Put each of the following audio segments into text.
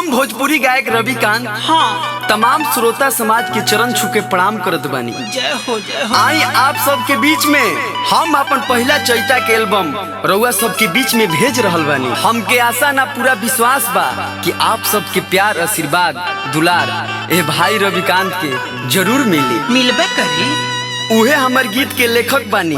हम भोजपुरी गायक रविकांत हाँ तमाम श्रोता समाज के चरण छू के प्रणाम करत बानी। जय हो जय हो। आई आप सबके बीच में हम अपन पहला चैता के एल्बम रउआ सबके बीच में भेज रहल बानी। हमके आशा ना पूरा विश्वास बा कि आप सबके प्यार आशीर्वाद दुलार ए भाई रविकांत के जरूर मिली। मिलबे करी। उहे हमर गीत के लेखक बानी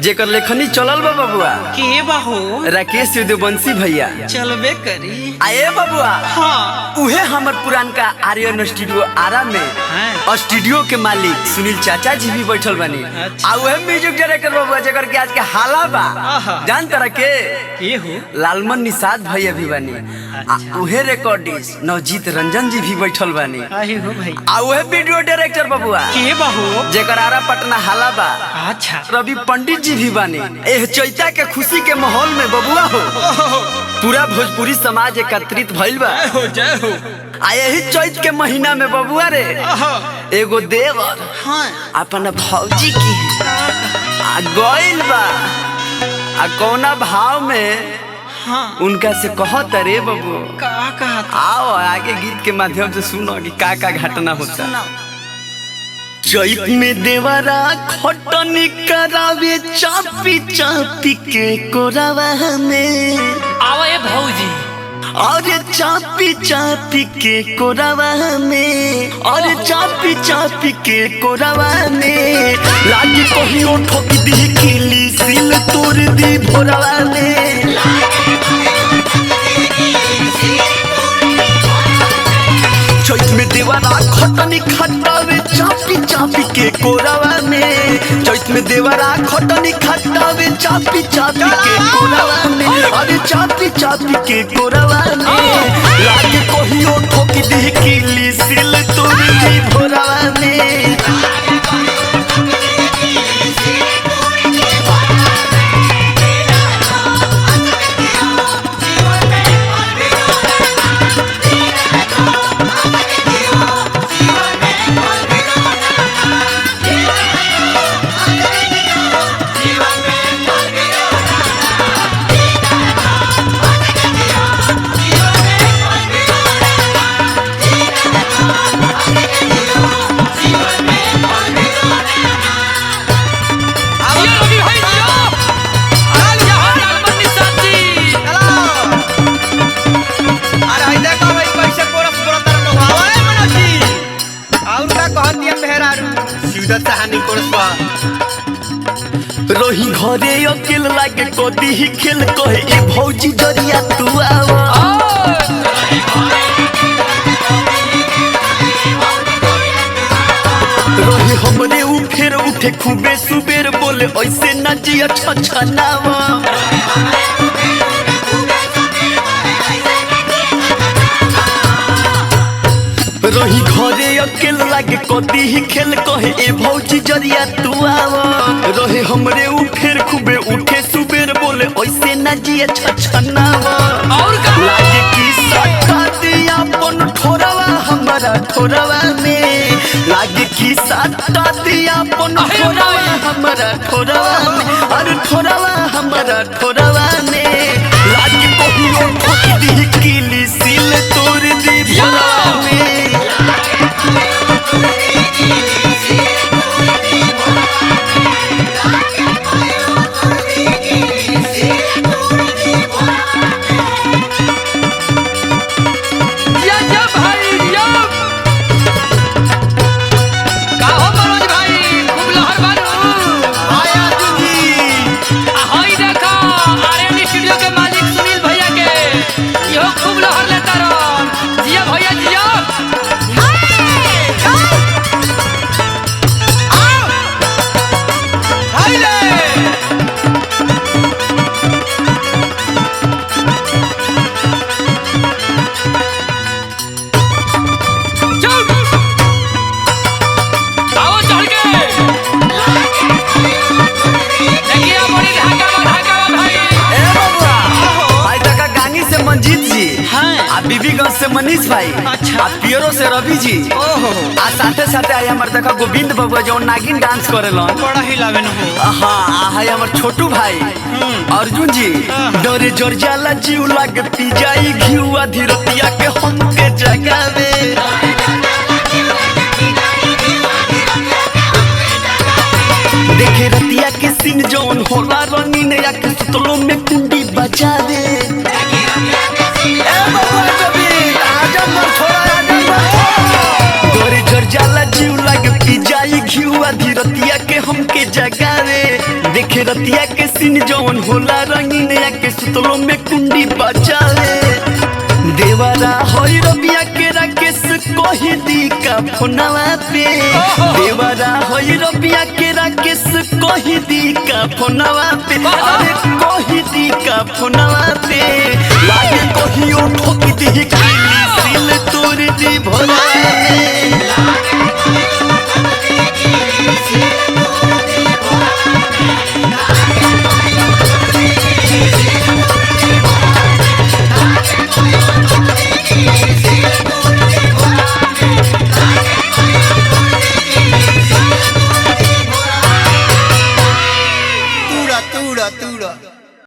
जेकर लेखनी चलल बा बबुआ के बाहो राकेश सूर्यवंशी भैया। चलबे करी। आए बबुआ हाँ उहे हमर पुरानका आर्यन स्टूडियो आरा में स्टूडियो के मालिक सुनील चाचा जी भी बैठल बानी। अच्छा। आ उहे म्यूजिक डायरेक्टर बबुआ जेकर के आज के हाला बा जान तरह के हो लालमन निषाद भैया भी बानी। आ उहे रिकॉर्डिस्ट नवजीत रंजन जी भी बैठल बानी। आई हो भाई। आ उहे वीडियो डायरेक्टर बबुआ के बाहो जेकर आरा पटना हाला बा अच्छा रवि पंडित जी भी बानी। एह चैता के खुशी के माहौल में बबुआ हो पूरा भोजपुरी समाज एकत्रित भइल बा। जय हो जय हो। आ यही चैत के महीना में बबुआ रे एगो देवर हाँ अपना भौजी की आ गइल बा आ कौना भाव में हाँ उनका से कहत रे बबू। का कहा था? आओ आगे गीत के माध्यम से सुनो कि का घटना होता। सुनाओ। चैत में देवरा खटनी करावे चापी चापी के कोरावा में आवा ये भौजी और चापी चापी के कोरावा में और चापी चापी के कोरावा में लागी कहियो ठोक दी किली सिल तोड़ दी भोरावा में। चैत में देवरा खटनी खटावे चापी चापी के कोरावा में चैत में देवरा खटनी खटावे चापी चापी के कोरावा में अरे चापी चापी के कोरावा में लागे कहियो ठोक दी किली सिल तोड़ दी भोरावा में। रही घरे अकेल लागे कदी ही खेल कहे ए भौजी जरिया तू आवा रही हमरे उ फेर उठे खूबे सुबेर बोले ऐसे न जिया छछनावा रही घरे अकेल लागे कदी ही खेल कहे ए भौजी जरिया तू आवा रहे हमरे उ फेर खूबे उठे सुबेर बोले ऐसे न जिया छछनावा और लागे की सटा दिया अपन ठोरवा हमारा ठोरवा में लागे की सटा दिया अपन ठोरवा हमारा ठोरवा में अरे ठोरवा हमारा ठोरवा में लागे कहियो ठोक दी किली सिल तोड़ दी भोरवा में। बीबीगंज से मनीष भाई अच्छा। पियरो से रवि जी आ साथे साथे आई हमर देखा गोविंद बबुआ जो नागिन डांस करेलन बड़ा ही लावे न हो। हाँ है हमर छोटू भाई अर्जुन जी डरे जोर जाला जीव लाग पी जाई घिउआ धीरतिया के हमके जगावे। देखे रतिया के सीन जौन होला रंगीन या के सुतलों में कुंडी बजावे। ए बबुआ कभी आजम छोड़ा गोरे जर जाला जीव लग पी जाई घिउआ धीरतिया के हमके जगावे। देखे रतिया के सीन जौन होला रंगीन या के सुतलों में कुंडी बजावे। देवरा होई रबिया के राकेश कही दी का फोनवा पे। देवरा होई रबिया के राकेश कही दी का फोनवा पे। अरे कही दी का फोनवा पे लागे कहियो ठोक दी सिल तोड़ दी भोला।